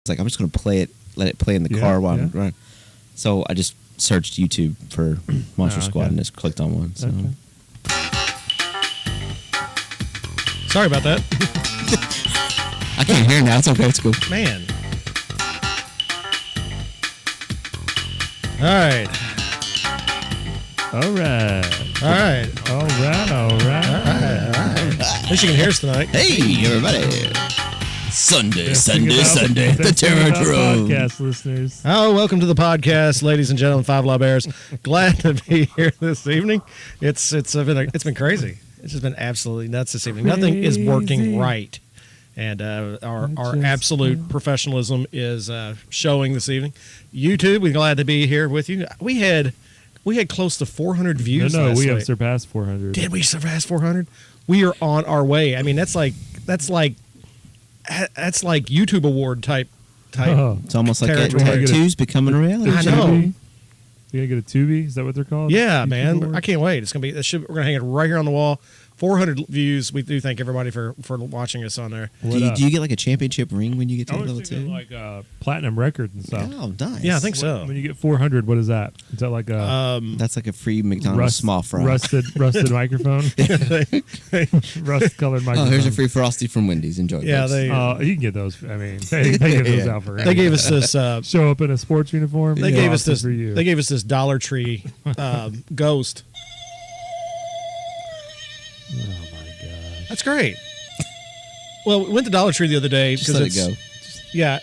like, I'm just going to let it play in the car while I'm running. So I just searched YouTube for Monster Squad and just clicked on one. So. Okay. Sorry about that. I can't hear now. It's okay. It's cool. Man. All right. All right. All right. All right. All right. At least you can hear us tonight. Hey, everybody. Sunday, the Terror Drove. Podcast listeners. Oh, welcome to the podcast, ladies and gentlemen, Five Law Bears. Glad to be here this evening. It's been crazy. It's just been absolutely nuts this evening. Nothing is working right, and our absolute professionalism is showing this evening. YouTube, we're glad to be here with you. We had close to 400 views. No, we night. have surpassed 400. Did we surpass 400? We are on our way. I mean, that's like YouTube award type. Oh. It's almost like territory. tattoos becoming a reality. I know. You gonna get a Tubi? Is that what they're called? Yeah, YouTube man. award? I can't wait. It's gonna be. We're gonna hang it right here on the wall. 400 views. We do thank everybody for watching us on there. Do you get like a championship ring when you get to level 2? Like platinum records and stuff. Oh, nice. Yeah, I think so. When you get 400, what is that? Is that like a That's like a free McDonald's small fry. rusted microphone? Rust-colored microphone. Oh, here's a free Frosty from Wendy's. Enjoy. Yeah, folks. you can get those. I mean, they give those out for. They gave us this. Show up in a sports uniform. They gave us this. For you. They gave us this Dollar Tree ghost. Oh my gosh. That's great. Well, we went to Dollar Tree the other day Just let it go. Yeah,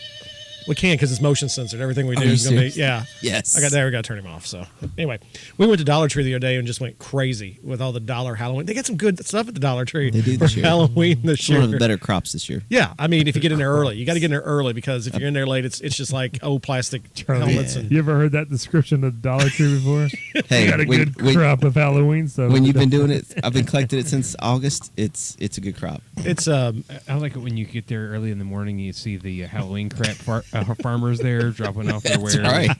we can because it's motion censored. Everything we do you is going to be. serious? Yeah. Yes. We got to turn him off. So anyway, we went to Dollar Tree the other day and just went crazy with all the dollar Halloween. They got some good stuff at the Dollar Tree They do for this year. Halloween this It's year. one of the better crops this year. Yeah, I mean, if you get in there early, you got to get in there early because if you're in there late, it's just like old plastic helmets. Yeah. And You ever heard that description of Dollar Tree before? Hey, You got a good crop of Halloween stuff. when you've been doing it, I've been collecting it since August. It's a good crop. it's I like it when you get there early in the morning. You see the Halloween crap farmers there dropping off their wares. All right.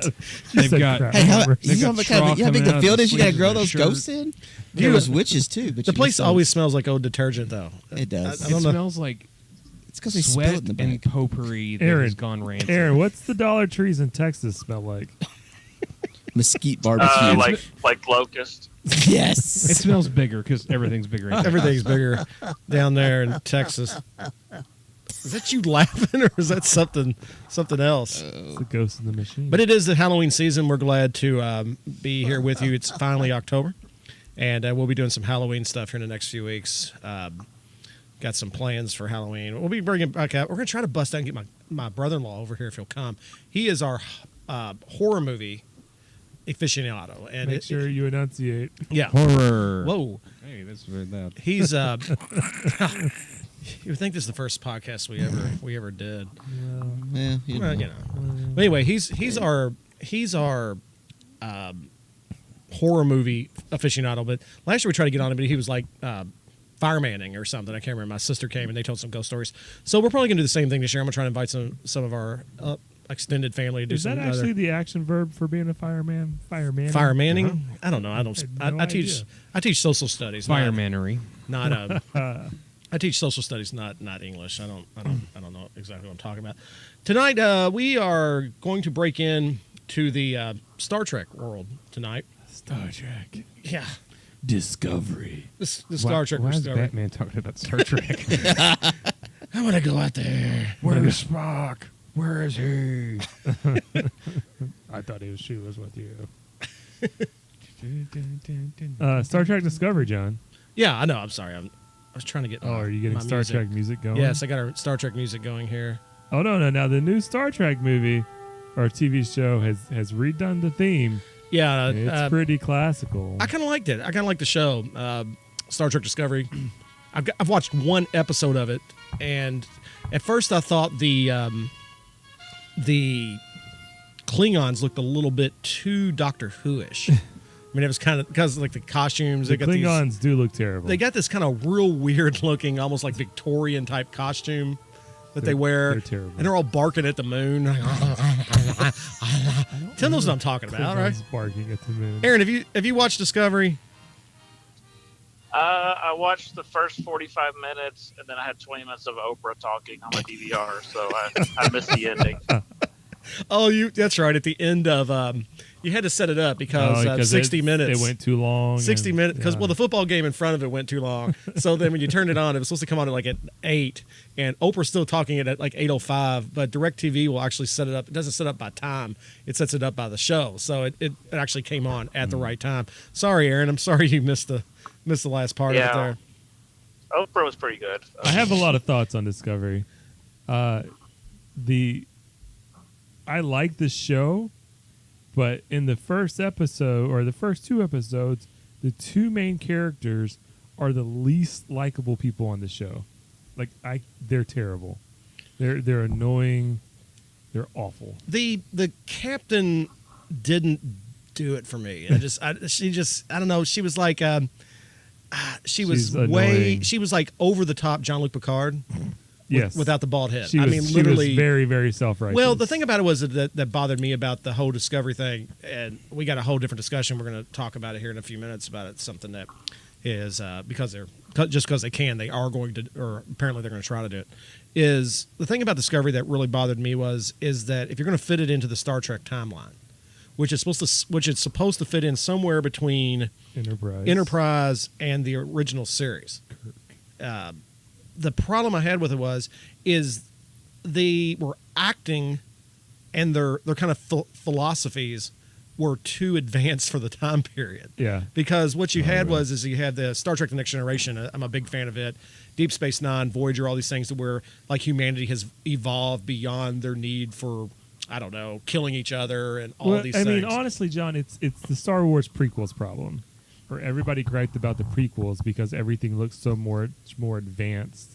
They've got. crap. Hey, how They've got straw big coming the out field the is? You got to sleeves grow of their those shirt. ghosts in. There was witches too, but the you place missed those. always smells like old detergent, though. It does. I It don't know. smells like It's because they spill it sweat in the and back. potpourri that Aaron, has gone rancid. Aaron, what's the Dollar Trees in Texas smell like? Mesquite barbecue. Like locust. Yes. It smells bigger because everything's bigger. Everything's bigger down there in Texas. Is that you laughing, or is that something else? It's the ghost in the machine. But it is the Halloween season. We're glad to be here with you. It's finally October, and we'll be doing some Halloween stuff here in the next few weeks. Got some plans for Halloween. We'll be bringing back out. We're going to try to bust out and get my brother-in-law over here if he'll come. He is our horror movie aficionado. And Make sure you enunciate. Yeah. Horror. Whoa. Hey, that's very loud. He's you would think this is the first podcast we ever did. Yeah, Well, you know. But anyway, he's our horror movie aficionado. But last year we tried to get on him, but he was like firemanning or something. I can't remember. My sister came and they told some ghost stories. So we're probably gonna do the same thing this year. I'm gonna try to invite some of our extended family to do Is some that actually the action verb for being a fireman? Fireman. firemanning. I don't know. I don't. I had no I teach. idea. I teach social studies. Firemanery. Not I teach social studies, not English. I don't know exactly what I'm talking about. Tonight we are going to break in to the Star Trek world tonight. Star Trek. Yeah, Discovery. the Star Trek. Why is Discovery. Batman talking about Star Trek? I want to go out there. Where's Spock? Where is he? I thought she was with you. Star Trek Discovery, John. Yeah, I know. I'm sorry. I was trying to get. Oh, are you getting my Star music. Trek music going? Yes, I got our Star Trek music going here. Oh no! Now the new Star Trek movie or TV show has redone the theme. Yeah, It's pretty classical. I kind of liked it. I kind of liked the show, Star Trek Discovery. I've watched one episode of it, and at first I thought the Klingons looked a little bit too Doctor Who-ish. I mean, it was kind of because like the costumes. the They got Klingons do look terrible. They got this kind of real weird looking, almost like Victorian type costume that they wear. They're terrible. And they're all barking at the moon. Tim knows what I'm talking about, right? Klingons barking at the moon. Aaron, have you watched Discovery? I watched the first 45 minutes, and then I had 20 minutes of Oprah talking on my DVR, so I missed the ending. That's right. At the end of, you had to set it up because 60 minutes. It went too long. 60 minutes because the football game in front of it went too long. So then when you turned it on, it was supposed to come on at 8, and Oprah's still talking it at 8:05. But DirecTV will actually set it up. It doesn't set up by time; it sets it up by the show. So it actually came on at the right time. Sorry, Aaron. I'm sorry you missed the last part of it there. Oprah was pretty good. I have a lot of thoughts on Discovery. I like the show, but in the first episode or the first 2 episodes, the 2 main characters are the least likable people on the show. They're terrible. They're annoying. They're awful. The captain didn't do it for me. I don't know. She was like she was like over the top Jean-Luc Picard. Yes. Without the bald head. She was literally very, very self-righteous. Well, the thing about it was that bothered me about the whole Discovery thing, and we got a whole different discussion. We're going to talk about it here in a few minutes about it. Something that is because they can, they are going to, or apparently they're going to try to do it. Is the thing about Discovery that really bothered me is that if you're going to fit it into the Star Trek timeline, which it's supposed to fit in somewhere between Enterprise and the original series. The problem I had with it is they were acting, and their kind of philosophies were too advanced for the time period. Yeah. Because what you had is you had the Star Trek: The Next Generation. I'm a big fan of it. Deep Space Nine, Voyager, all these things where humanity has evolved beyond their need for, I don't know, killing each other and all these things. I mean, honestly, John, it's the Star Wars prequels problem. Where everybody griped about the prequels because everything looks so much more advanced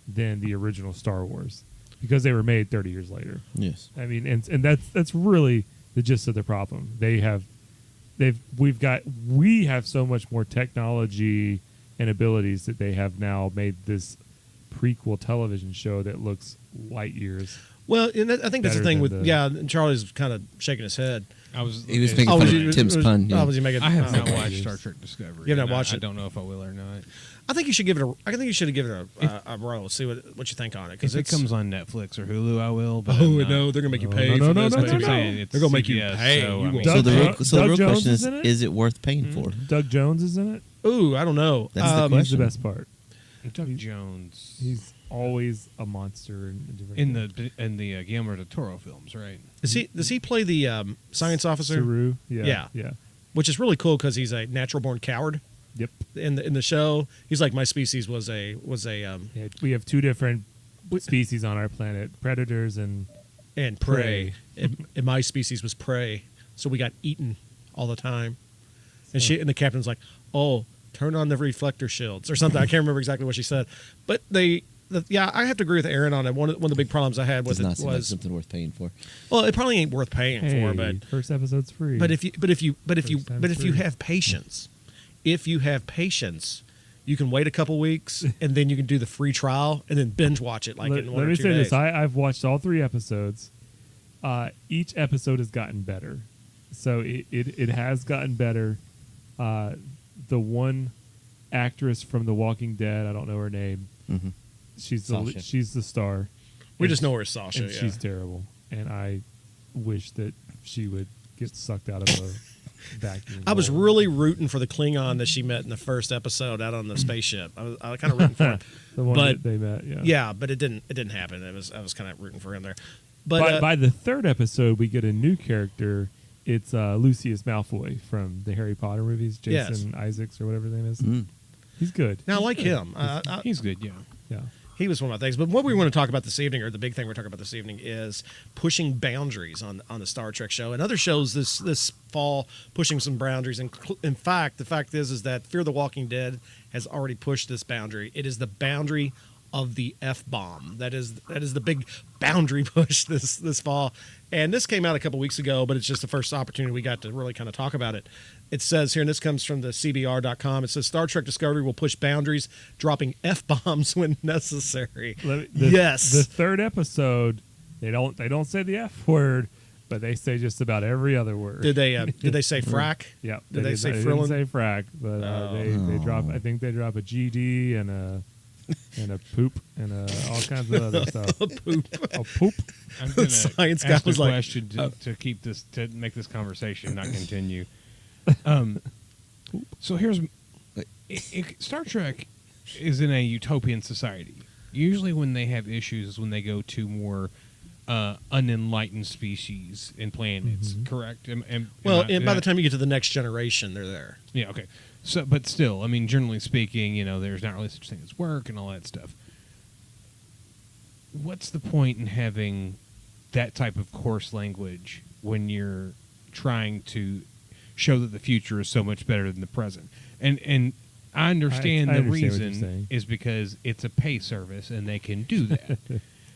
than the original Star Wars because they were made 30 years later. Yes. I mean, and that's really the gist of the problem. We have so much more technology and abilities that they have now made this prequel television show that looks light years. Well, and I think that's the thing with and Charlie's kind of shaking his head. He was making fun of Tim's pun. Yeah. Was he making? I have not watched Star Trek Discovery. You have not watched it? I don't know if I will or not. I think you should give it a roll. See what you think on it. If it comes on Netflix or Hulu, I will. But no, they're gonna make you pay. No. That's what I'm saying. They're gonna make you pay. So the real question is it worth paying for? Doug Jones is in it. Ooh, I don't know. That's the question. He's the best part. Doug Jones. He's always a monster in the Guillermo del Toro films, right? Does he play the science officer? Saru? Yeah. Yeah. Which is really cool because he's a natural born coward. Yep. In the show, he's like, my species was a. We have 2 different species on our planet: predators and prey. And my species was prey, so we got eaten all the time. And the captain's like, "Oh, turn on the reflector shields" or something. I can't remember exactly what she said, but I have to agree with Aaron on it. One of the big problems I had with it was something worth paying for. Well, it probably ain't worth paying for, but first episode's free. But if you have patience, you can wait a couple weeks and then you can do the free trial and then binge watch it in 1 or 2 days. Let me say this: I've watched all 3 episodes. Each episode has gotten better, so it has gotten better. The one actress from The Walking Dead, I don't know her name. Mm-hmm. She's the star. We just know her as Sasha. And she's terrible, and I wish that she would get sucked out of a vacuum. I was really rooting for the Klingon that she met in the first episode out on the spaceship. I was kind of rooting for him. The one that they met, yeah. Yeah, but it didn't happen. I was kind of rooting for him there. But by the 3rd episode, we get a new character. It's Lucius Malfoy from the Harry Potter movies, Jason Isaacs or whatever his name is. Mm. He's good. Now, I like him. He's good, yeah. Yeah. He was one of my things. But what we want to talk about this evening, or the big thing we're talking about this evening, is pushing boundaries on the Star Trek show. And other shows this fall pushing some boundaries. And in fact, the fact is that Fear the Walking Dead has already pushed this boundary. It is the boundary of the F-bomb. That is the big boundary push this fall. And this came out a couple weeks ago, but it's just the first opportunity we got to really kind of talk about it. It says here, and this comes from the CBR.com, it says Star Trek Discovery will push boundaries, dropping F-bombs when necessary. Yes. The 3rd episode, they don't say the F word, but they say just about every other word. Did they say frack? Yeah. Did they say They frillin'? didn't say frack, but they drop. I think they drop a GD and a poop and all kinds of other stuff. A poop. A poop. I'm going to Science guy ask a was like, question to keep this, to make this conversation not continue. So here's Star Trek is in a utopian society. Usually, when they have issues, is when they go to more unenlightened species and planets. Correct? Well, by the time you get to the next generation, they're there. Yeah. Okay. So, but still, I mean, generally speaking, there's not really such thing as work and all that stuff. What's the point in having that type of coarse language when you're trying to show that the future is so much better than the present? And I understand I the understand what you're reason saying. is because it's a pay service and they can do that.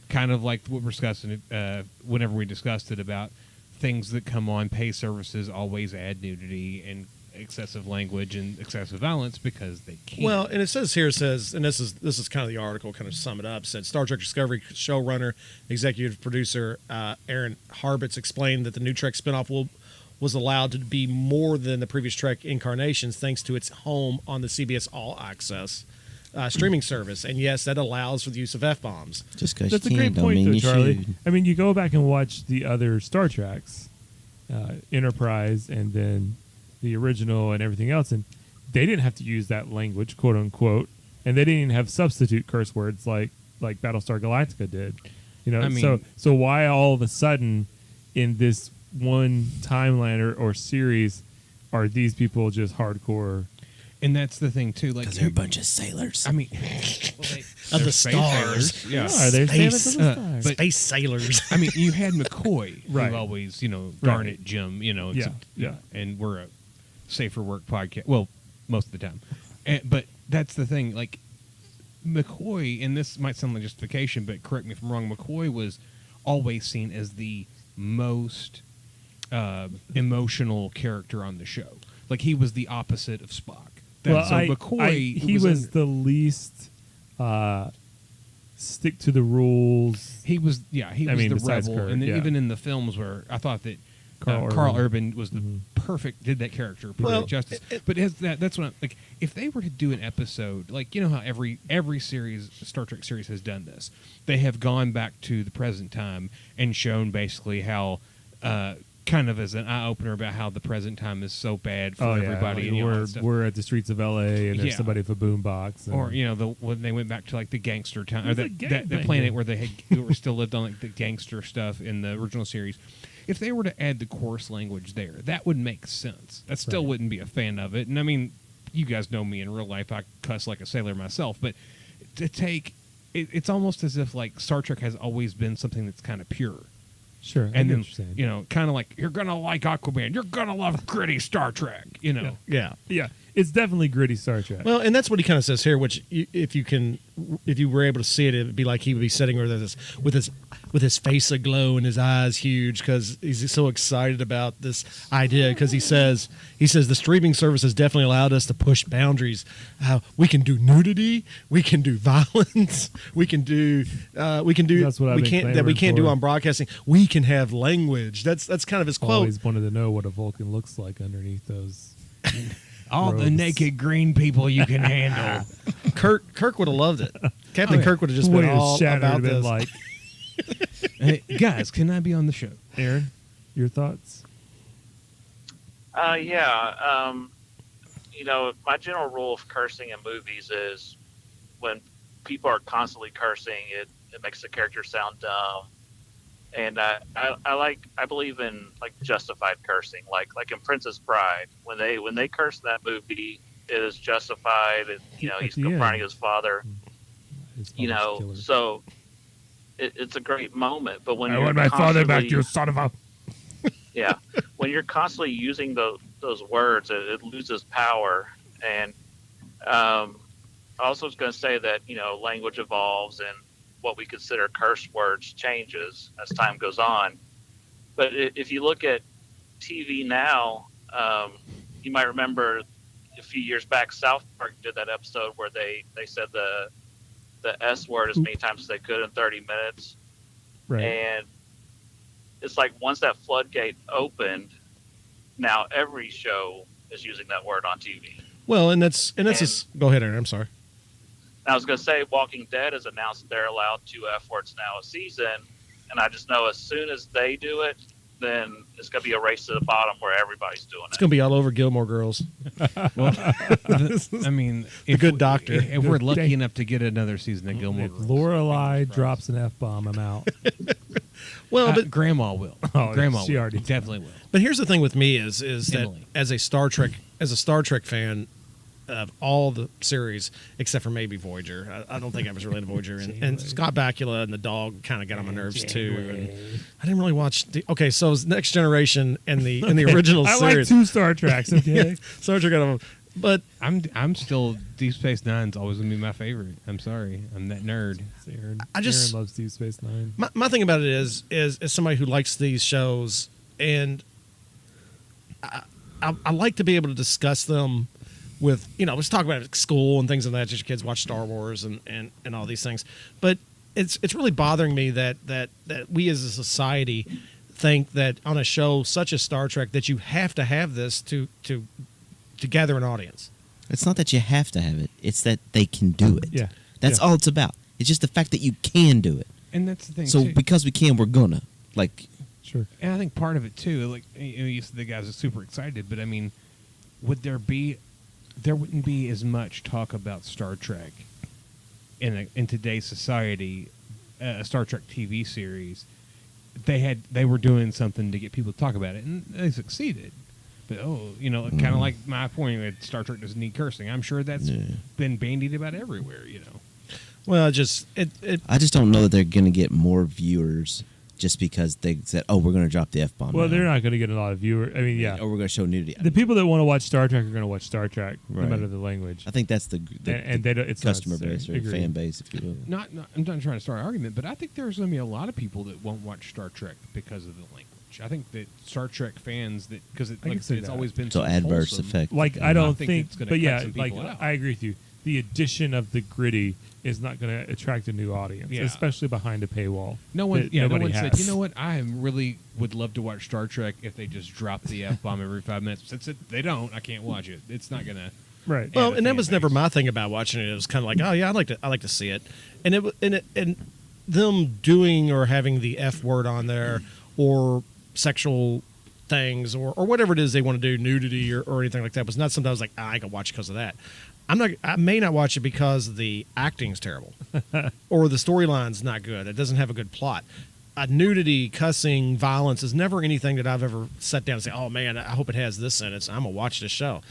Kind of like what we're discussing whenever we discussed it about things that come on pay services always add nudity and excessive language and excessive violence because they can. Well, and it says here, and this is kind of the article, kind of sum it up. Said Star Trek Discovery showrunner, executive producer Aaron Harbitz explained that the new Trek spinoff was allowed to be more than the previous Trek incarnations thanks to its home on the CBS All Access streaming service. And yes, that allows for the use of F-bombs. Just because you That's a can, great don't point, mean though, you Charlie. should. I mean, you go back and watch the other Star Treks, Enterprise, and then the original and everything else, and they didn't have to use that language, quote unquote, and they didn't even have substitute curse words like Battlestar Galactica did. I mean, so why all of a sudden in this one timeline or series are these people just hardcore? And that's the thing too. Like Because they're a bunch of sailors. I mean, Of they're the space stars. sailors. Yeah. Are they Space, Sailors of the Stars? but- Space sailors. I mean, you had McCoy, Right. who always, darn it, Jim, Yeah. and we're a safer work podcast. Well, most of the time. But that's the thing. Like, McCoy, and this might sound like justification, but correct me if I'm wrong, McCoy was always seen as the most emotional character on the show. Like, he was the opposite of Spock. McCoy, he was the least stick to the rules. He was the besides rebel, Kirk, and then yeah. even in the films where I thought that Carl Carl Urban. Urban was the did that character perfect Well, justice. But that's what like if they were to do an episode, like how every series, Star Trek series has done this, they have gone back to the present time and shown basically how kind of as an eye opener about how the present time is so bad for everybody. Like and, all that stuff. we're at the streets of L.A. and there's Yeah. somebody with a boombox. Or when they went back to like the gangster town, or It's a the gangbang. planet where they were still lived on like the gangster stuff in the original series. If they were to add the coarse language there, that would make sense. I still Right. wouldn't be a fan of it. And I mean, you guys know me in real life; I cuss like a sailor myself. But to take it's almost as if like Star Trek has always been something that's kind of pure. Sure, And then, I get what you're saying. kind of like, you're going to like Aquaman. You're going to love gritty Star Trek, Yeah. Yeah. Yeah, it's definitely gritty Star Trek. Well, and that's what he kind of says here. Which, if you were able to see it, it'd be like he would be sitting with his face aglow and his eyes huge because he's so excited about this idea. Because he says the streaming service has definitely allowed us to push boundaries. We can do nudity, we can do violence, we can do That's what I've we been can't that we clamoring can't do for. on broadcasting. We can have language. That's kind of his quote. Always wanted to know what a Vulcan looks like underneath those. all the Robes. naked green people you can handle. Kirk would have loved it. Captain Kirk would have just Would been have all shattered about and been this. like, Hey, guys, can I be on the show? Aaron, your thoughts? My general rule of cursing in movies is when people are constantly cursing, it makes the character sound dumb. And I believe in like justified cursing, like in Princess Bride, when they curse in that movie, it is justified. And, he's At the confronting end. his father. His father's killer. So it's a great moment. But when I you're want my father back, constantly- you son of a. yeah, when you're constantly using those words, it loses power. And I also was going to say that language evolves and what we consider curse words changes as time goes on. But if you look at TV now, you might remember a few years back, South Park did that episode where they said the S word as many times as they could in 30 minutes. Right. And it's like once that floodgate opened, now every show is using that word on TV. Well, and go ahead, Aaron. I'm sorry. I was going to say, Walking Dead has announced they're allowed 2 F words now a season, and I just know as soon as they do it, then it's going to be a race to the bottom where everybody's doing It's it. going to be all over Gilmore Girls. Well, I mean, The Good Doctor. If we're lucky enough to get another season of Gilmore If Girls, Lorelai drops an F-bomb, I'm out. Well, but Grandma will. Oh, Grandma she will. already Definitely will. But here's the thing with me is that Emily. as a Star Trek fan of all the series except for maybe Voyager, I don't think I was really into Voyager, and Scott Bakula and the dog kind of got on my nerves too. And I didn't really watch. So it was Next Generation and the original I series. like 2 Star Treks. Okay. Yeah, Star Trek got on, but I'm still Deep Space Nine's always gonna be my favorite. I'm sorry, I'm that nerd. Aaron, Aaron loves Deep Space Nine. my thing about it is as somebody who likes these shows, and I like to be able to discuss them with, let's talk about it at school and things like that. Just your kids watch Star Wars and all these things. But it's really bothering me that we as a society think that on a show such as Star Trek that you have to have this to gather an audience. It's not that you have to have it. It's that they can do it. Yeah. That's all it's about. It's just the fact that you can do it. And that's the thing. So too. because we can, we're gonna. Like, Sure. And I think part of it too, like you said, the guys are super excited, but I mean, there wouldn't be as much talk about Star Trek in today's society. A Star Trek TV series, they were doing something to get people to talk about it, and they succeeded. But kind of like my point that Star Trek doesn't need cursing. I'm sure that's been bandied about everywhere. Well, I just don't know that they're gonna get more viewers just because they said, "Oh, we're going to drop the F-bomb." Well, they're not going to get a lot of viewers. I mean, yeah. Or we're going to show nudity. The people that want to watch Star Trek are going to watch Star Trek, Right. no matter the language. I think that's the and they don't, it's customer not base or Agreed. fan base, if you will. I'm not trying to start an argument, but I think there's going to be a lot of people that won't watch Star Trek because of the language. I think that Star Trek fans because like I said, it's that. always been So adverse wholesome. effect. Like, Yeah. I don't think think, it's gonna but cut yeah, some like, people out. I agree with you. The addition of the gritty is not going to attract a new audience, Yeah. especially behind a paywall. No one nobody said, has. you know what, I really would love to watch Star Trek if they just drop the F-bomb every 5 minutes. Since they don't, I can't watch it. It's not going to... Right. Well, a and that fan was never base. my thing about watching it. It was kind of like, oh yeah, I like to see it, and them doing or having the F word on there or sexual things or whatever it is they want to do, nudity or anything like that, was not something I was like, I can watch because of that. I may not watch it because the acting's terrible or the storyline's not good. It doesn't have a good plot. Nudity, cussing, violence is never anything that I've ever sat down and say, oh man, I hope it has this in it. So I'm gonna watch this show.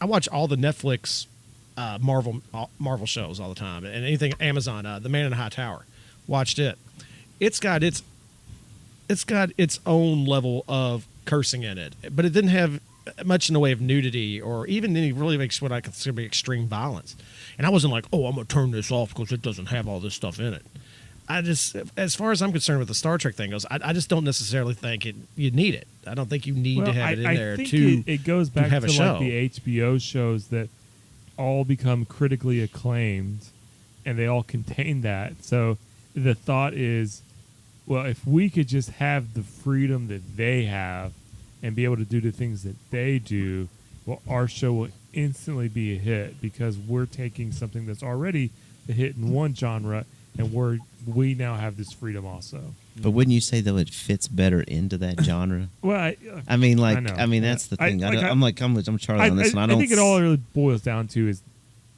I watch all the Netflix Marvel shows all the time, and anything Amazon. The Man in the High Tower, watched it. It's got its own level of cursing in it, but it didn't have much in the way of nudity or even any really makes what I consider to be extreme violence. And I wasn't like, oh, I'm gonna turn this off because it doesn't have all this stuff in it. I just, as far as I'm concerned with the Star Trek thing goes, I just don't necessarily think you need it. I don't think you need to have it in there think to it goes back have to a show. like the HBO shows that all become critically acclaimed, and they all contain that. So the thought is, well, if we could just have the freedom that they have and be able to do the things that they do, well, our show will instantly be a hit because we're taking something that's already a hit in one genre, and we now have this freedom also. But wouldn't you say though it fits better into that genre? Well, I mean, I know. that's the thing. I'm Charlie on this one. I think it all really boils down to is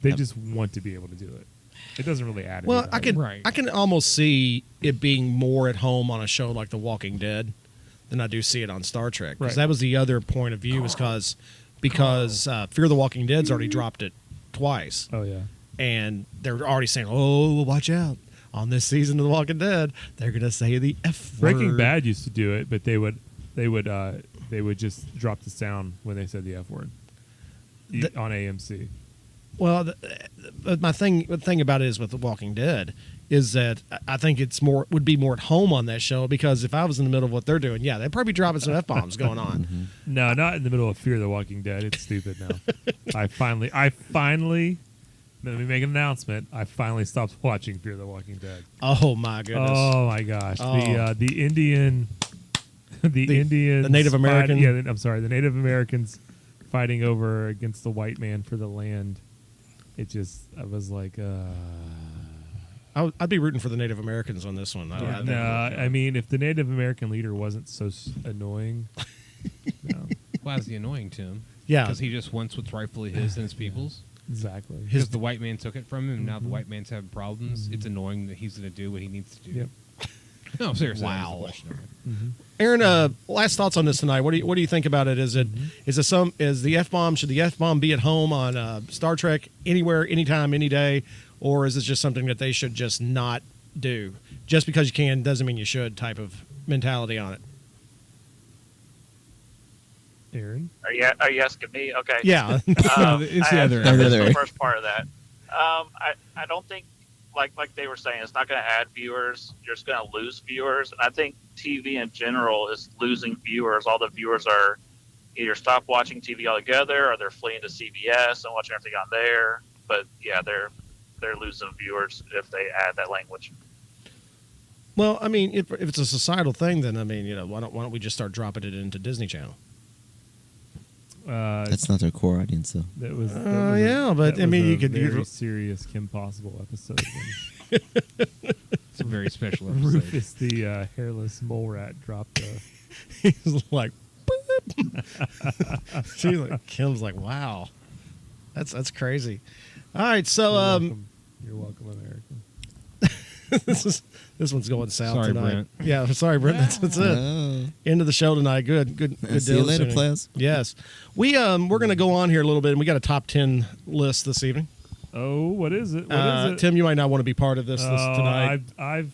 they just want to be able to do it. It doesn't really add. Well, anything. I can almost see it being more at home on a show like The Walking Dead than I do see it on Star Trek. Because Right. that was the other point of view, is because Fear the Walking Dead's already dropped it twice, Oh yeah. and they're already saying, "Oh, watch out! On this season of The Walking Dead, they're gonna say the F word." Breaking Bad used to do it, but they would just drop the sound when they said the F word on AMC. Well, the thing about it is with The Walking Dead is that I think would be more at home on that show, because if I was in the middle of what they're doing, yeah, they'd probably be dropping some F-bombs going on. No, not in the middle of Fear the Walking Dead. It's stupid now. I finally, let me make an announcement. I finally stopped watching Fear the Walking Dead. Oh my goodness. Oh my gosh, Oh. the Indian the Indians, the Native American. I'm sorry, the Native Americans fighting over against the white man for the land. I was like, I'd be rooting for the Native Americans on this one. I mean, if the Native American leader wasn't so annoying, no. Why is he annoying to him? Yeah. Because he just wants what's rightfully his and his people's. Exactly. Because the white man took it from him, and now the white man's having problems. It's annoying that he's going to do what he needs to do. Yep. No, seriously. Wow. That's the question. Aaron, last thoughts on this tonight. What do you think about it? Is the F-bomb, should the F-bomb be at home on Star Trek anywhere, anytime, any day, or is it just something that they should just not do? Just because you can doesn't mean you should type of mentality on it. Aaron? Are you asking me? Okay. Yeah. It's the other I end. missed the first part of that. I don't think, like they were saying, it's not going to add viewers. You're just going to lose viewers. And I think TV in general is losing viewers. All the viewers are either stop watching TV altogether, or they're fleeing to CBS and watching everything on there. But yeah, they're losing viewers if they add that language. Well, I mean, if it's a societal thing, then I mean, why don't we just start dropping it into Disney Channel? That's not their core audience, though. That was yeah, but I mean, you could very serious Kim Possible episode. It's a very special episode. Rufus, the hairless mole rat, dropped a. He's like, boop. She's like, Kim's like, wow, that's crazy. All right, so You're welcome, America. this one's going south Sorry, tonight. Brent. Yeah, sorry, Brent. That's it. Oh. End of the show tonight. Good See you deal. later, players. Yes, we're going to go on here a little bit, and we got a top 10 list this evening. Oh, what is it? What is it? Tim, you might not want to be part of this list tonight. I've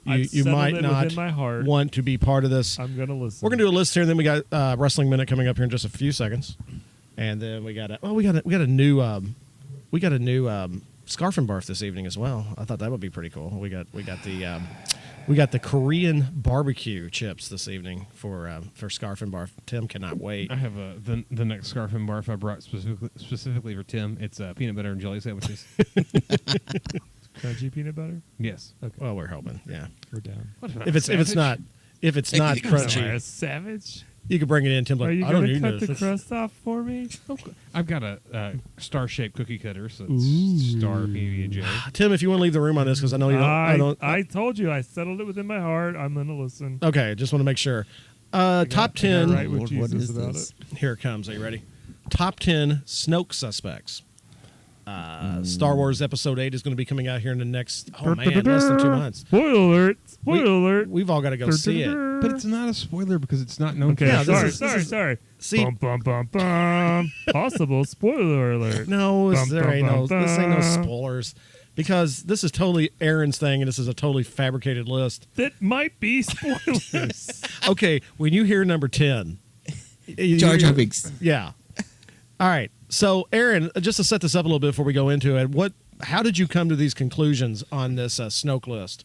You settled might it not within my heart. want to be part of this. I'm gonna listen. We're gonna do a list here, and then we got Wrestling Minute coming up here in just a few seconds, and then we got a new Scarf and Barf this evening as well. I thought that would be pretty cool. We got the Korean barbecue chips this evening for Scarf and Barf. Tim cannot wait. I have the next Scarf and Barf I brought specifically for Tim. It's peanut butter and jelly sandwiches. Crunchy peanut butter. Yes. Okay. Well, we're hoping. Yeah. We're down. If it's not Am I crunchy, a savage? you can bring it in. Tim, like, Are you I don't gonna need cut this. the crust off for me? I've got a star-shaped cookie cutter, so it's Ooh. star PB&J. Tim, if you want to leave the room on this, because I know you don't. I told you I settled it within my heart. I'm gonna listen. Okay, just want to make sure. Top 10. Right with Lord, what Jesus is about this? it. Here it comes. Are you ready? Top 10 Snoke suspects. Star Wars Episode 8 is going to be coming out here in the next, less than 2 months. Spoiler alert! Spoiler alert! We've all got to go see it. But it's not a spoiler because it's not known. Okay, Yeah, for sorry. See, Bum, bum, bum, bum. Possible spoiler alert. no, Bum, there bum, ain't no, bum, this ain't no bum. spoilers. Because this is totally Aaron's thing, and this is a totally fabricated list. That might be spoilers. Okay, when you hear number 10. Jar Jar Binks. Yeah. All right. So, Aaron, just to set this up a little bit before we go into it, how did you come to these conclusions on this Snoke list?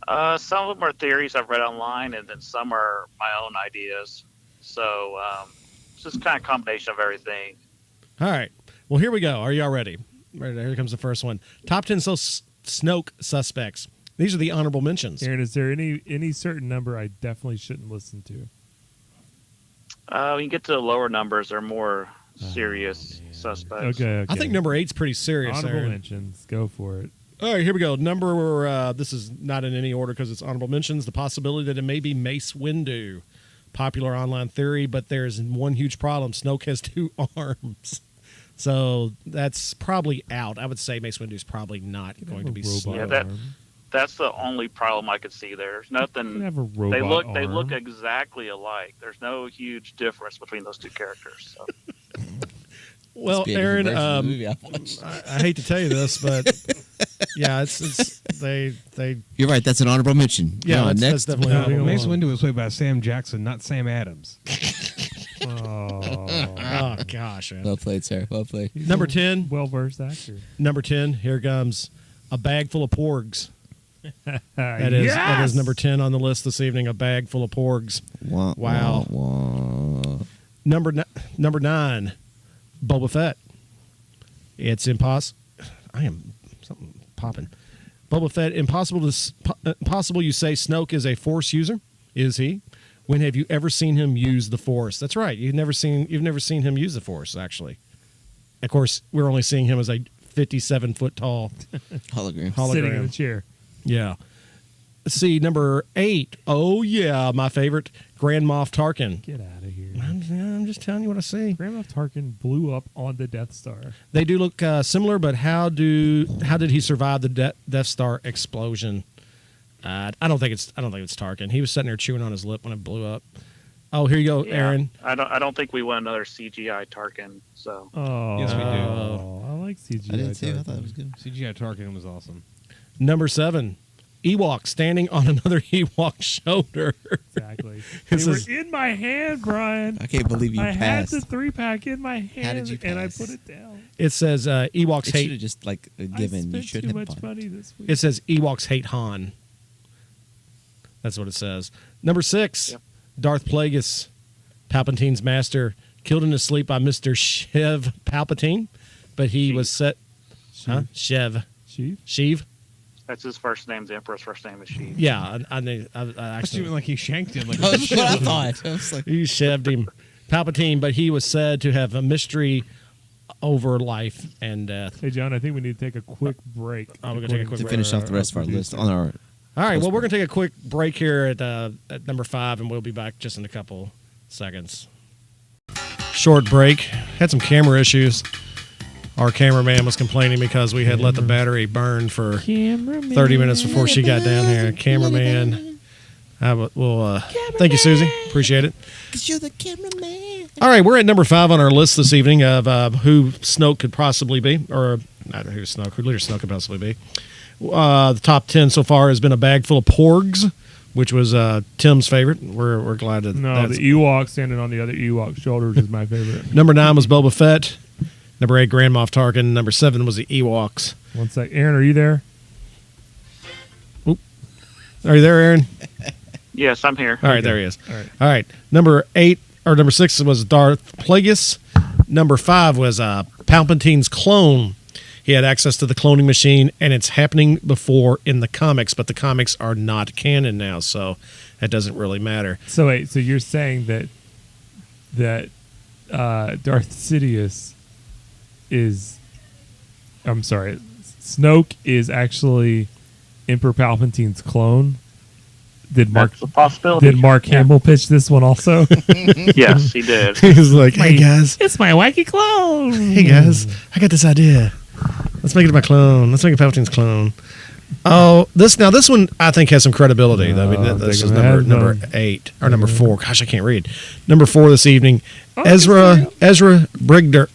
Some of them are theories I've read online, and then some are my own ideas. So it's just kind of a combination of everything. All right. Well, here we go. Are y'all ready? Right, here comes the first one. Top 10 Snoke suspects. These are the honorable mentions. Aaron, is there any certain number I definitely shouldn't listen to? When you get to the lower numbers, they're more serious suspects. Okay. I think number 8's pretty serious, honorable Aaron. mentions. Go for it. All right, here we go. This is not in any order because it's honorable mentions. The possibility that it may be Mace Windu. Popular online theory, but there's one huge problem. Snoke has 2 arms. So that's probably out. I would say Mace Windu's probably not going to be Snoke. Yeah, that's the only problem I could see there. There's nothing. Have a robot They look arm. exactly alike. There's no huge difference between those two characters. So. Well, Must be a Aaron, different version of the movie I watched. I hate to tell you this, but yeah, it's they. You're right. That's an honorable mention. Yeah, No, that's next. definitely honorable. Mace Windu was played by Sam Jackson, not Sam Adams. Oh gosh, man. Well played, sir. Well played. He's Number a 10. well-versed actor. Number 10. Here comes a bag full of porgs. That is number 10 on the list this evening. A bag full of porgs. Wah, Wow. wah, wah. Number 9. Boba Fett. It's impossible. I am something popping. Boba Fett. Impossible. You say Snoke is a Force user? Is he? When have you ever seen him use the Force? That's right. You've never seen him use the Force, actually. Of course, we're only seeing him as a 57-foot tall Hologram. Sitting in a chair. Yeah. Let's see, number 8. Oh, yeah, my favorite, Grand Moff Tarkin. Get out of here. I'm just telling you what I see. Grand Moff Tarkin blew up on the Death Star. They do look similar, but how did he survive the Death Star explosion? I don't think it's Tarkin. He was sitting there chewing on his lip when it blew up. Oh, here you go, Yeah, Aaron. I don't think we want another CGI Tarkin. So Oh, Yes, we do. I like CGI. I didn't see it. I Tarkin. thought it was good. CGI Tarkin was awesome. Number 7, Ewok standing on another Ewok shoulder. Exactly. This They is- were in my hand, Brian. I can't believe you I had passed. the 3-pack in my hand, How did you and I pass? put it down. It says Ewoks It should hate. have just like I given. You spent should too have much bought. money this week. It says Ewoks hate Han. That's what it says. Number 6, Yep. Darth Plagueis, Palpatine's master, killed in his sleep by Mr. Sheev Palpatine, but he was set. Huh? Sheev. Chief? Sheev. that's his first name. The Emperor's first name is Sheev. Yeah, I That's actually even like he shanked him. Like, That's what I thought. I was like, he shoved him, Palpatine, but he was said to have a mystery over life and death. Hey, John, I think we need to take a quick break. Oh, we're gonna take a quick to break. finish off the rest of our list on our. All right, well, we're going to take a quick break here at number 5, and we'll be back just in a couple seconds. Short break. Had some camera issues. Our cameraman was complaining because we had let the battery burn for 30 minutes before she got down here. Cameraman. Thank you, Susie. Appreciate it. Because you're the cameraman. All right, we're at number 5 on our list this evening of who Snoke could possibly be, or not who Leader Snoke could possibly be. The top 10 so far has been a bag full of porgs, which was Tim's favorite. We're glad that No, that's the Ewok standing on the other Ewok shoulders is my favorite. Number 9 was Boba Fett. Number 8, Grand Moff Tarkin. Number 7 was the Ewoks. One sec. Aaron, are you there? Are you there, Aaron? Yes, I'm here. All right, there he is. All right. Number 6 was Darth Plagueis. Number 5 was Palpatine's clone. He had access to the cloning machine, and it's happening before in the comics, but the comics are not canon now, so that doesn't really matter. So wait, so you're saying that Darth Sidious is, I'm sorry, Snoke is actually Emperor Palpatine's clone? Did Mark That's a possibility. Hamill pitch this one also? Yes, he did. He's like, hey, guys. It's my wacky clone. Hey, guys. I got this idea. Let's make it my clone. Let's make it Palpatine's clone. Oh, this one I think has some credibility. I mean, this is number 8 or number 4. Gosh, I can't read. Number 4 this evening. Ezra Bridger.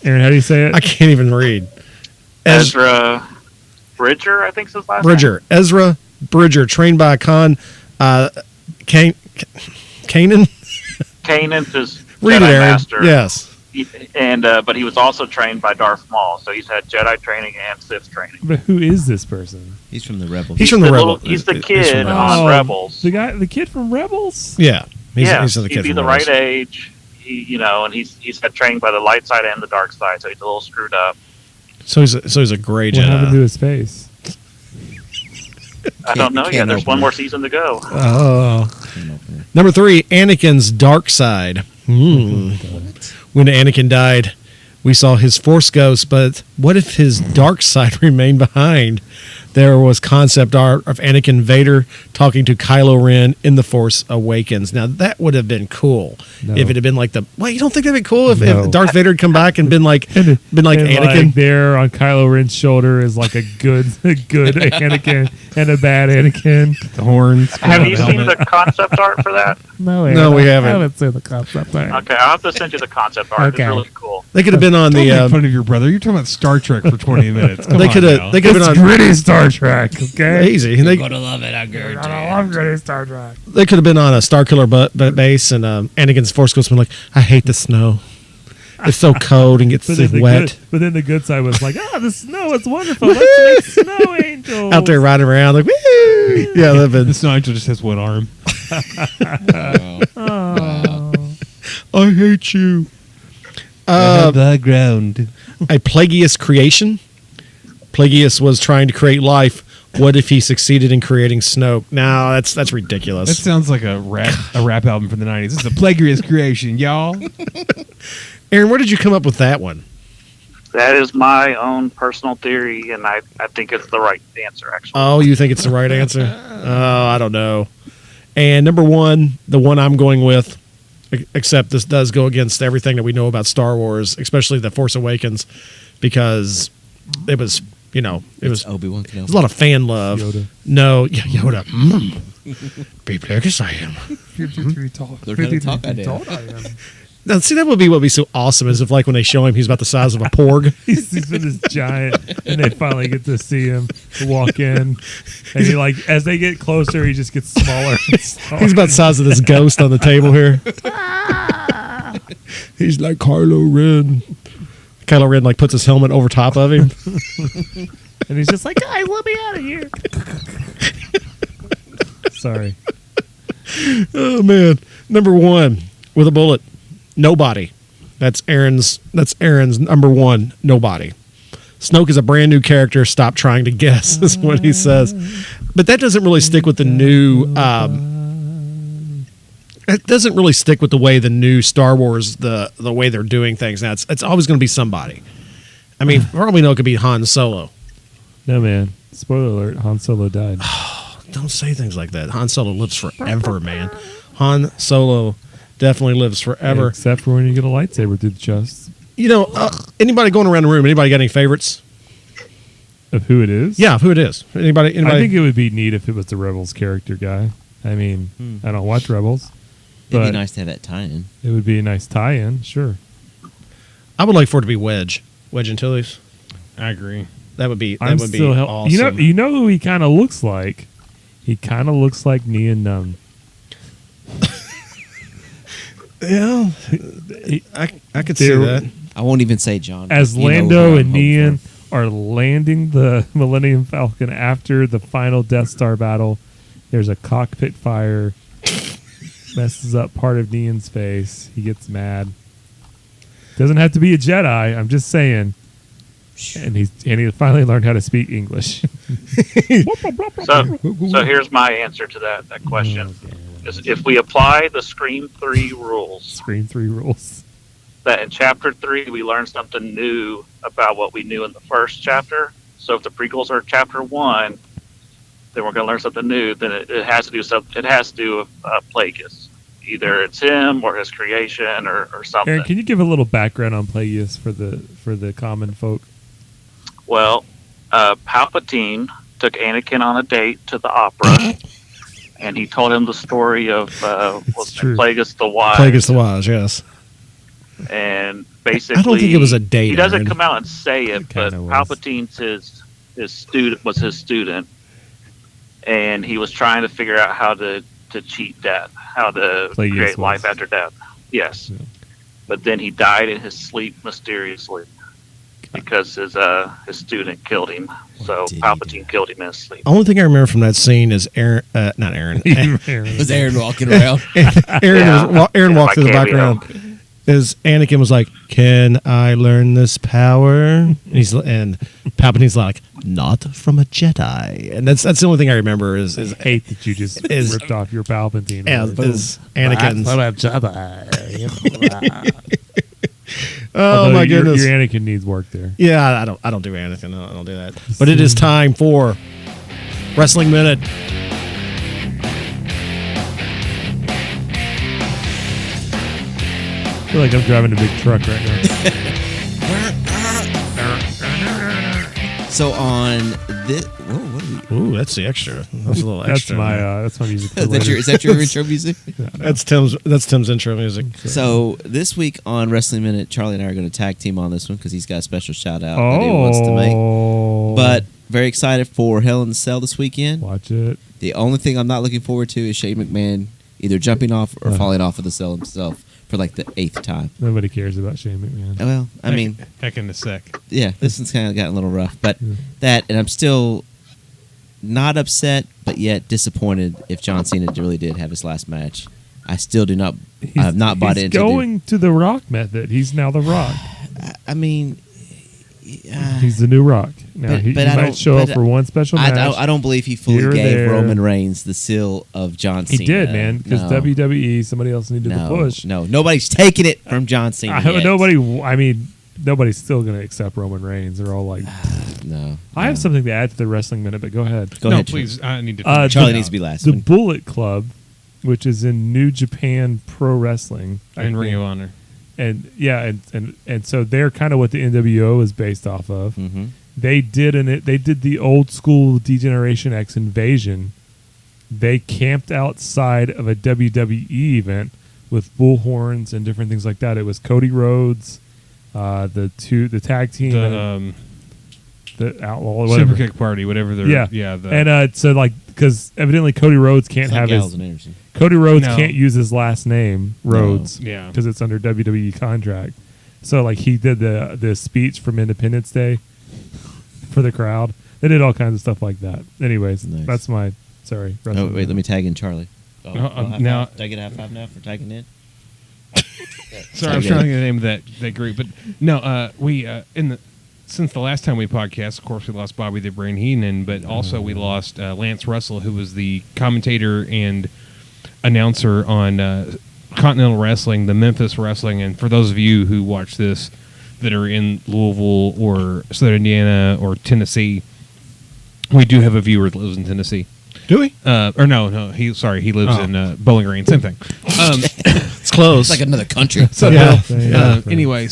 Aaron, how do you say it? I can't even read. Ezra Bridger, I think is his last Bridger. Ezra Bridger, trained by Khan Kanan. name. Kanan's his Read it, Jedi Aaron. master. Yes. And but he was also trained by Darth Maul, so he's had Jedi training and Sith training. But who is this person? He's from the Rebels. He's from the Rebels. He's the He's kid from Rebels. on Rebels. The kid from Rebels? Yeah. He's the he'd kid be from the Rebels. right age. And he's had training by the light side and the dark side, so he's a little screwed up. So he's a gray What happened to Jedi. his face? I don't know yet. can't There's open one it. more season to go. Oh. Number 3, Anakin's dark side. When Anakin died, we saw his Force ghost, but what if his dark side remained behind? There was concept art of Anakin Vader talking to Kylo Ren in The Force Awakens. Now, that would have been cool No. if it had been like you don't think that'd be cool if No. Darth Vader had come back and been like And Anakin? like there on Kylo Ren's shoulder is like a good Anakin and a bad Anakin. the horns. Have you the seen helmet. the concept art for that? No, we haven't. I haven't seen the concept art. Okay, I'll have to send you the concept art. Okay. It's really cool. They could have been on Don't the. make fun of your brother. You're talking about Star Trek for 20 minutes. Come They on could now. have. They could have It's been on. gritty Star Trek, okay? Easy. They gonna love it. I guarantee. I love gritty Star Trek. They could have been on a Starkiller base, and Anakin's Force Ghost been like, I hate the snow. It's so cold and gets But then, wet. but then the good side was like, the snow, it's wonderful. Let's make snow angels. Out there riding around like, woo! Yeah, they've been. This Nigel just has one arm. I hate you. the ground. A Plagueis creation. Plagueis was trying to create life What if he succeeded in creating Snoke? No, that's ridiculous. That sounds like a rap album from the 90s. This is a plagiarist creation, y'all. Aaron, where did you come up with that one? That is my own personal theory, and I think it's the right answer, actually. Oh, you think it's the right answer? Oh, I don't know. And number one, the one I'm going with, except this does go against everything that we know about Star Wars, especially The Force Awakens, because it was, it was Obi-Wan There's a lot of fan love. Yoda. No, Yoda. Be big as I am. 53 tall. They're gonna talk, I tall I am. Now, see, that would be so awesome is if, like, when they show him, he's about the size of a porg. He's with his giant, and they finally get to see him walk in. And he, like, as they get closer, he just gets smaller. And smaller. He's about the size of this ghost on the table here. He's like Kylo Ren. Kylo Ren, like, puts his helmet over top of him. And he's just like, guys, let me out of here. Sorry. Oh, man. Number one, with a bullet. Nobody. That's Aaron's number one. Nobody. Snoke is a brand new character. Stop trying to guess is what he says. But that doesn't really stick with the new. It doesn't really stick with the way the new Star Wars, the way they're doing things now. It's always going to be somebody. I mean, for all we know, it could be Han Solo. No, man. Spoiler alert, Han Solo died. Don't say things like that. Han Solo lives forever, man. Han Solo definitely lives forever. Except for when you get a lightsaber through the chest. Anybody going around the room, anybody got any favorites? Of who it is? Yeah, who it is. Anybody? I think it would be neat if it was the Rebels character guy. I mean, I don't watch Rebels. It'd But be nice to have that tie-in. it would be a nice tie-in, sure. I would like for it to be Wedge Antilles. I agree. That would be I'm still awesome. You know who he kind of looks like? He kind of looks like Nien Nunb. Yeah, I could see that. I won't even say John. As You know Lando who I'm and hoping Nien for. are landing the Millennium Falcon after the final Death Star battle, there's a cockpit fire. Messes up part of Nien's face. He gets mad. Doesn't have to be a Jedi. I'm just saying. And he finally learned how to speak English. So here's my answer to that question. Is if we apply the Scream 3 rules, Scream 3 rules. that in Chapter 3 we learn something new about what we knew in the first chapter. So if the prequels are Chapter 1, then we're going to learn something new. Then it has to do something. It has to do with Plagueis. Either it's him or his creation or something. Aaron, can you give a little background on Plagueis for the common folk? Well, Palpatine took Anakin on a date to the opera, and he told him the story of Plagueis the Wise. Plagueis the Wise, yes. And basically, I don't think it was a date. He doesn't Aaron. come out and say it, but kinda was. Palpatine's his student, and he was trying to figure out how to cheat death, how to Plagueis create was. life after death. Yes, Yeah. but then he died in his sleep mysteriously because his student killed him. So did he Palpatine killed him in his sleep. Only thing I remember from that scene is Aaron, not Aaron. Was Aaron walking around? Aaron, Yeah. Aaron walked My through the cameo. background. Is Anakin was like, "Can I learn this power?" And Palpatine's like, "Not from a Jedi." And that's the only thing I remember is I hate that you just is- ripped off your Palpatine. is Anakin's. Oh Although my your goodness! Anakin needs work there. Yeah, I don't do Anakin. I don't do that. But it is time for Wrestling Minute. I feel like I'm driving a big truck right now. So on this, what are we? Ooh, that's the extra. That's a little That's extra. that's my music. for Is that later. is that your intro music? That's Tim's intro music. So this week on Wrestling Minute, Charlie and I are going to tag team on this one because he's got a special shout out that he wants to make. Oh. But very excited for Hell in the Cell this weekend. Watch it. The only thing I'm not looking forward to is Shane McMahon either jumping off or falling off of the cell himself for like the 8th time. Nobody cares about Shane McMahon. Well, I mean, heck in a sec. yeah, this one's kind of gotten a little rough, but Yeah. that, and I'm still not upset, but yet disappointed if John Cena really did have his last match. I still do not. I have not bought He's into. going to the Rock method. He's now the Rock. I mean, He's the new Rock. Now he I might don't- show up but for one special match. I don't believe he fully Here or gave there. Roman Reigns the seal of John Cena. He did, man, because No. WWE, somebody else needed No, the push. no, nobody's taking it from John Cena. yet. Nobody's still going to accept Roman Reigns. They're all like, No, I have something to add to the wrestling minute, but go ahead. Go no, ahead, please. I need to. Charlie needs to be last. The Bullet Club, which is in New Japan Pro Wrestling, I and Ring think. of Honor. And yeah, and so they're kind of what the NWO is based off of. Mm-hmm. They did the old school D-Generation X Invasion. They camped outside of a WWE event with bullhorns and different things like that. It was Cody Rhodes, the tag team, the Outlaw, whatever. Super Kick Party, whatever they're. Yeah. The, And so like because evidently Cody Rhodes can't have his Anderson. Cody Rhodes No. can't use his last name Rhodes Yeah. because it's under WWE contract. So like he did the speech from Independence Day for the crowd. They did all kinds of stuff like that. Anyways, Nice. that's my sorry. Oh wrestling wait, let me tag in Charlie. Oh, now- did I get a half five now for tagging in? Sorry, I was trying to get the name of that group, but no, we since the last time we podcast, of course, we lost Bobby the Brain Heenan, but also we lost Lance Russell, who was the commentator and announcer on Continental Wrestling, the Memphis Wrestling, and for those of you who watch this that are in Louisville or Southern Indiana or Tennessee, we do have a viewer that lives in Tennessee. Do we? Or no, he lives in Bowling Green, same thing. It's close. It's like another country. So Yeah. anyway,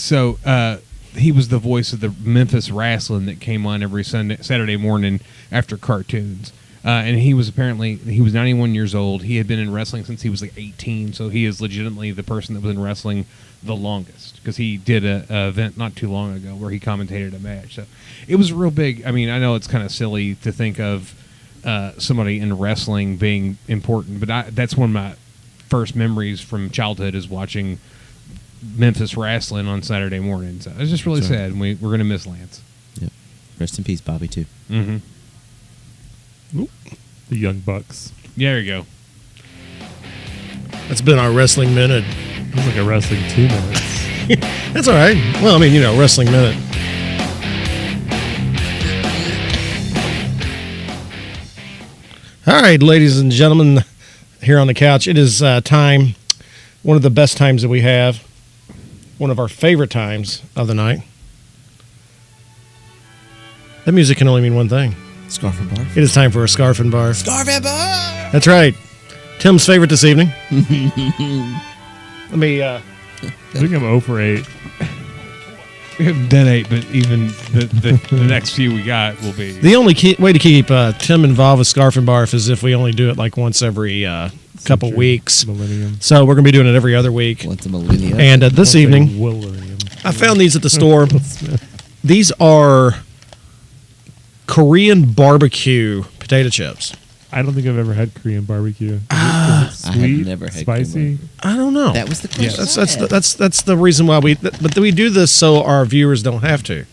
he was the voice of the Memphis Wrestling that came on every Saturday morning after cartoons. And he was 91 years old. He had been in wrestling since he was like 18, so he is legitimately the person that was in wrestling the longest because he did a event not too long ago where he commentated a match. So it was real big. I mean, I know it's kind of silly to think of somebody in wrestling being important, but that's one of my first memories from childhood is watching Memphis Wrestling on Saturday mornings. So it's just really Sure. sad, and we're going to miss Lance. Yep. Rest in peace, Bobby too. Mm-hmm. The Young Bucks. Yeah, there you go. That's been our wrestling minute. It was like a wrestling 2 minutes. That's all right. Well, I mean, wrestling minute. All right, ladies and gentlemen, here on the couch, it is time, one of the best times that we have, one of our favorite times of the night. That music can only mean one thing. Scarf and Barf. It is time for a Scarf and Barf. Scarf and Barf. That's right. Tim's favorite this evening. Let me... I think I'm 0 for 8. We haven't done 8, but even the next few we got will be. The only way to keep Tim involved with Scarf and Barf is if we only do it like once every couple Century, weeks. Millennium. So we're going to be doing it every other week. Once a millennium. And this evening, William. I found these at the store. These are Korean barbecue potato chips. I don't think I've ever had Korean barbecue. Is it I have sweet, never had spicy. I don't know. that was the question. That's the reason why but we do this so our viewers don't have to.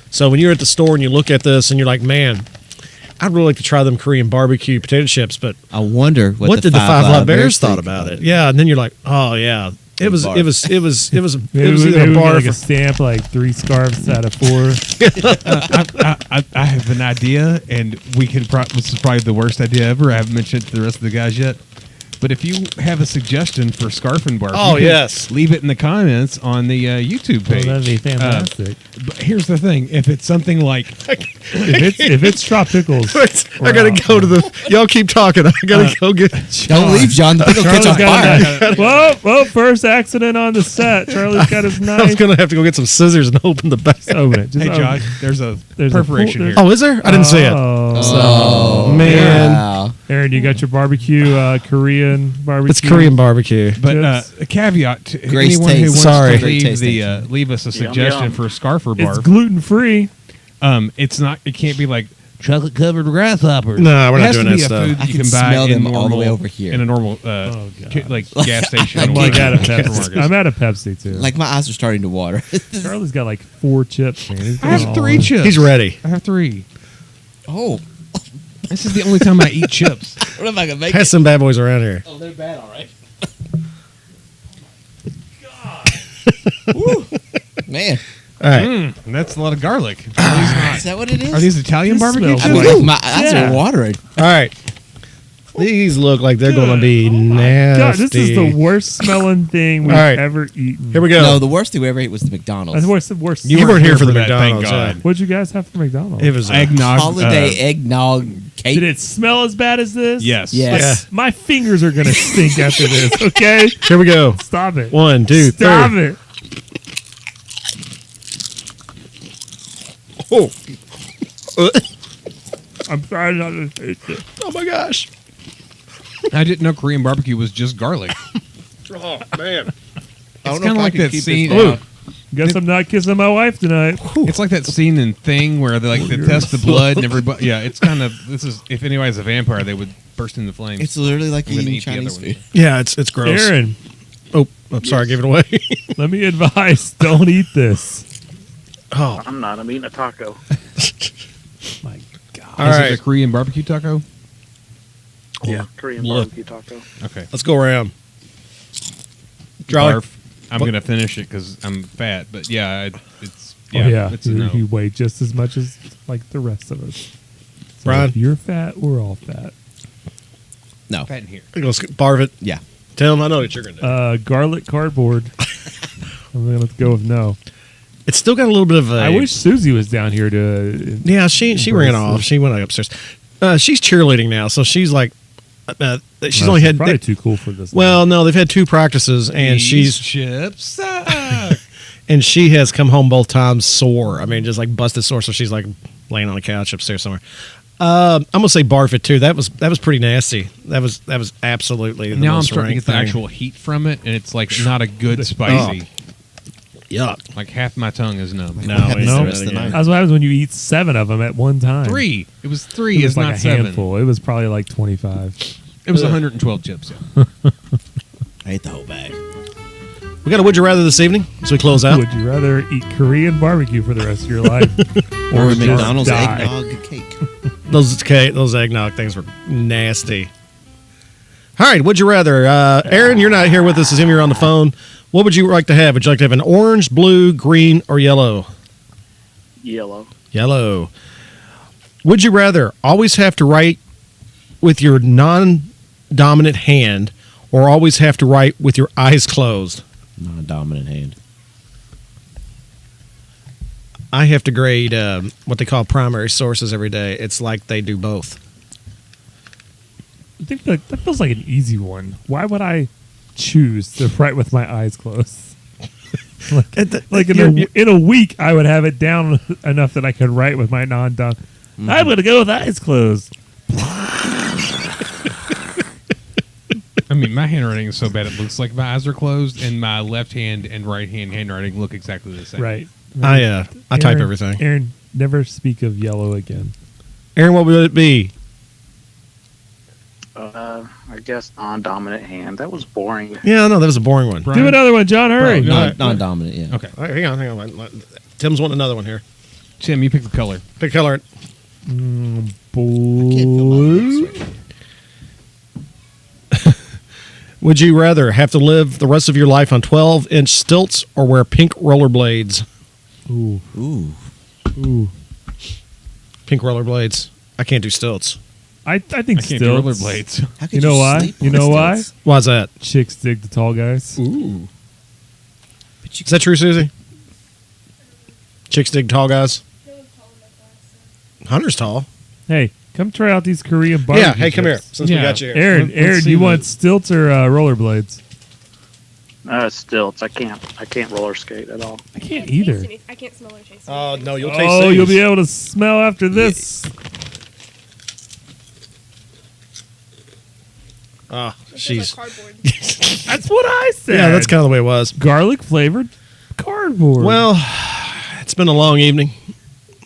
So when you're at the store and you look at this and you're like, man, I'd really like to try them Korean barbecue potato chips, but I wonder what did the Five Live Bears thought about it? Yeah, and then you're like, oh yeah, it was Barf. it was Maybe either a we get barf like a or stamp, like 3 scarves out of 4. I have an idea, and we can. This is probably the worst idea ever. I haven't mentioned it to the rest of the guys yet. But if you have a suggestion for Scarf and Barf, Oh, you can yes. leave it in the comments on the YouTube page. That'd be fantastic. But here's the thing: if it's something like if it's tropicals, I gotta go to the. Y'all keep talking. I gotta go get. Don't leave, John. The thing will catch Charlie's on got fire. a knife. Whoa, first accident on the set. Charlie's got his I was knife. gonna have to go get some scissors and open the back. Open it. Just hey, open Josh, it. there's a There's a perforation pool- here. Oh, is there? I didn't see it. Oh. Man. Wow. Aaron, you got your barbecue, Korean barbecue. It's Korean barbecue. But chips. a caveat to Grace anyone who taste. wants Sorry. to Great taste, leave us a suggestion yum. for Scarf or It's Barf. gluten free. It's not. It can't be like chocolate covered grasshoppers. No, we're It not has doing to be that a stuff. food I you can can buy smell in them all the way over here. in a normal God. like gas station. I'm or like at a supermarket. Pepsi. I'm at a Pepsi too. Like my eyes are starting to water. Charlie's got like 4 chips, man. He's I going have all 3 in. chips. He's ready. I have 3. Oh, This is the only time I eat chips. what if I can make Pass some bad boys around here. Oh, they're bad, all right. Man, All right. That's a lot of garlic. Is that what it is? Are these Italian This barbecue smells I chips? mean, like- my eyes Yeah. are watering. All right. These look like they're going to be Oh my nasty. God, this is the worst smelling thing we've All right. ever eaten. Here we go. No, the worst thing we ever ate was the McDonald's. That's worse. The worst. You weren't here for the that, thank McDonald's. God. yeah. What'd you guys have for McDonald's? It was Eggnog. Holiday eggnog cake. Did it smell as bad as this? Yes. Yes. Yeah. My fingers are gonna stink after this. Okay, Here we go. stop it. 1, 2, 3. Stop it. Oh. I'm trying not to taste it. Oh my gosh. I didn't know Korean barbecue was just garlic. Oh man. It's kind of like that scene. Ooh. Guess I'm not kissing my wife tonight. It's like that scene in Thing where they test the blood and everybody. Yeah, it's kind of this is if anybody's a vampire, they would burst into flames. It's literally like I'm gonna eating eat the other Chinese one. food. Yeah, it's gross. Aaron, Oh, I'm sorry, I gave it away. let me advise: don't eat this. Oh, I'm not. I'm eating a taco. My God. all Is right. it a Korean barbecue taco? Yeah. Korean Look. barbecue taco. Okay. Let's go around. Charlie. Barf. I'm gonna finish it because I'm fat. But yeah, it's Oh, yeah. It's a You, no. you weigh just as much as like the rest of us. So Brian? if you're fat, we're all fat. No. Fat in here. Let's barf it. Yeah. Tell him I know what you're going to do. Garlic cardboard. I'm gonna go with no. It's still got a little bit of a. I wish Susie was down here to. Yeah, she ran Embrace off. it. She went upstairs. She's cheerleading now, so she's like, she's Well, only had. probably too cool for this. Well, no, they've had 2 practices, and These she's chips suck. and she has come home both times sore. I mean, just like busted sore. So she's like laying on the couch upstairs somewhere. I'm gonna say barf it too. That was pretty nasty. That was absolutely. The Now I'm most starting to rank get the thing. actual heat from it, and it's like not a good spicy. Yuck. Like half my tongue is numb. No, Happens it's the not rest of the again. night. That's what happens when you eat 7 of them at one time. 3. It was 3. It was It's like not a 7. handful. It was probably like 25. It was 112 chips. Yeah. I ate the whole bag. We got a would you rather this evening as we close out. Would you rather eat Korean barbecue for the rest of your life, Or just McDonald's die? eggnog cake. Those eggnog things were nasty. All right, would you rather? Aaron, you're not here with us. As you're on the phone. What would you like to have? Would you like to have an orange, blue, green, or yellow? Yellow. Yellow. Would you rather always have to write with your non-dominant hand or always have to write with your eyes closed? Non-dominant hand. I have to grade what they call primary sources every day. It's like they do both. I think that feels like an easy one. Why would I choose to write with my eyes closed? Like in a week, I would have it down enough that I could write with my non-dom. I'm going to go with eyes closed. I mean, my handwriting is so bad it looks like my eyes are closed, and my left hand and right hand handwriting look exactly the same. Right. I type Aaron- everything. Aaron, never speak of yellow again. Aaron, what would it be? I guess non-dominant hand. That was boring. Yeah, no, that was a boring one. Brian? Do another one, John. Hurry. Brian, Non- right. non-dominant, yeah. Okay. All right, hang on. Tim's wanting another one here. Tim, you pick the color. Pick color. Blue. Would you rather have to live the rest of your life on 12-inch stilts or wear pink rollerblades? Ooh. Ooh. Ooh. Pink rollerblades. I can't do stilts. I think I can't stilts. do rollerblades. How could You know why? sleep You on know why? stilts? Why's that? Chicks dig the tall guys. Ooh. But you Is that true, Susie? Chicks dig tall guys? Hunter's tall. Hey, come try out these Korean barbecue Yeah, hey, come here. chips. Since we Yeah. got you here. Aaron, Let's see you what- want stilts or rollerblades? Stilts. I can't roller skate at all. I can't either. I can't smell or taste Oh, anything. no, you'll taste Oh, these. you'll be able to smell after this. Oh, It tastes she's. like cardboard. That's what I said. Yeah, that's kind of the way it was. garlic flavored cardboard. Well, it's been a long evening.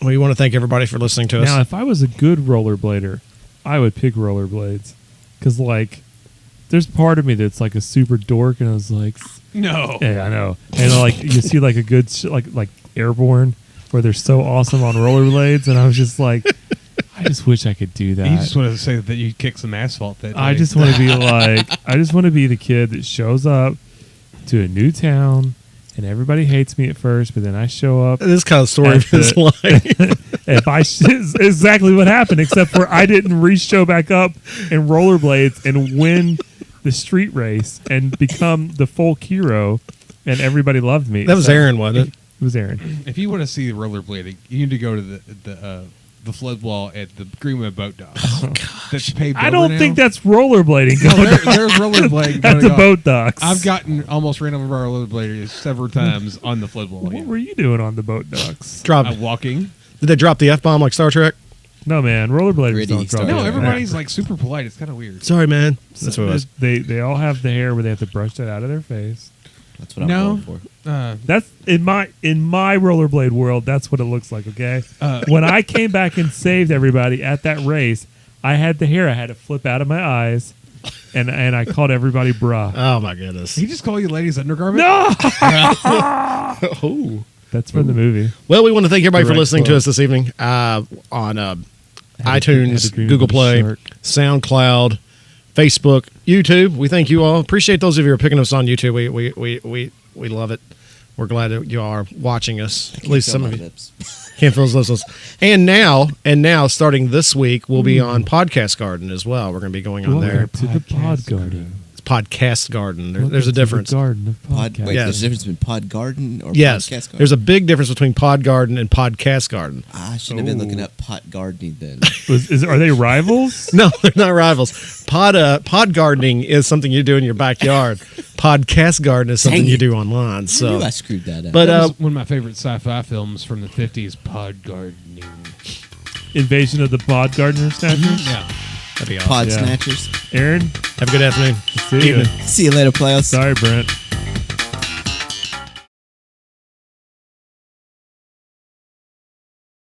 We want to thank everybody for listening to us. now if I was a good rollerblader, I would pick rollerblades because like there's part of me that's like a super dork, and I was like, No. yeah, I know, and like you see like a good like Airborne where they're so awesome on rollerblades, and I was just like, I just wish I could do that. You just wanted to say that you kicked some asphalt that day. I just want to be like, I just want to be the kid that shows up to a new town and everybody hates me at first, but then I show up. This kind of story At of his life. If I exactly what happened, except for I didn't show back up in rollerblades and win the street race and become the folk hero, and everybody loved me. That was So- Aaron, wasn't it? It was Aaron. If you want to see the rollerblading, you need to go to the flood wall at the Greenwood Boat Docks. Oh, that's paved I over don't now. think that's rollerblading. No, there's rollerblading At going the on. boat docks. I've gotten almost ran over by rollerbladers several times on the flood wall. What Yeah. were you doing on the boat docks? Drop. Walking. Did they drop the F-bomb like Star Trek? No, man. Rollerbladers Gritty don't drop. Star No, Yeah. everybody's like super polite. It's kind of weird. Sorry, man. That's what it was. They all have the hair where they have to brush that out of their face. That's what I'm No. going for. That's in my rollerblade world. That's what it looks like. Okay. When I came back and saved everybody at that race, I had the hair. I had to flip out of my eyes, and I called everybody bruh. Oh my goodness. He just call you ladies undergarment? No, Oh. that's from the movie. Well, we want to thank everybody for Direct listening to quote. us this evening on Had iTunes, a dream Google of a Play, shark. SoundCloud, Facebook, YouTube. We thank you all. Appreciate those of you who are picking us on YouTube. We love it. We're glad that you are watching us. At least some of you can't feel those lips. And now, starting this week, we'll be on Podcast Garden as well. We're going to be going on there. Welcome to the Pod Garden. It's Podcast Garden. There's a Welcome to the difference. Garden of Pod, podcasts. wait, Yes. there's a difference between Pod Garden or Yes, Podcast Garden? there's a big difference between Pod Garden and Podcast Garden. I should have been looking Oh. up pot gardening then. Are they rivals? No, they're not rivals. Pod gardening is something you do in your backyard. Podcast garden is something Dang you it. do online. I knew So, I screwed that up. but That was one of my favorite sci-fi films from the 50s, Pod Gardening. Invasion of the Pod Gardener Snatchers. Yeah. that'd be awesome. Pod Yeah. snatchers. Aaron, Have a good afternoon. see you. Evening. See you later, players. Sorry, Brent.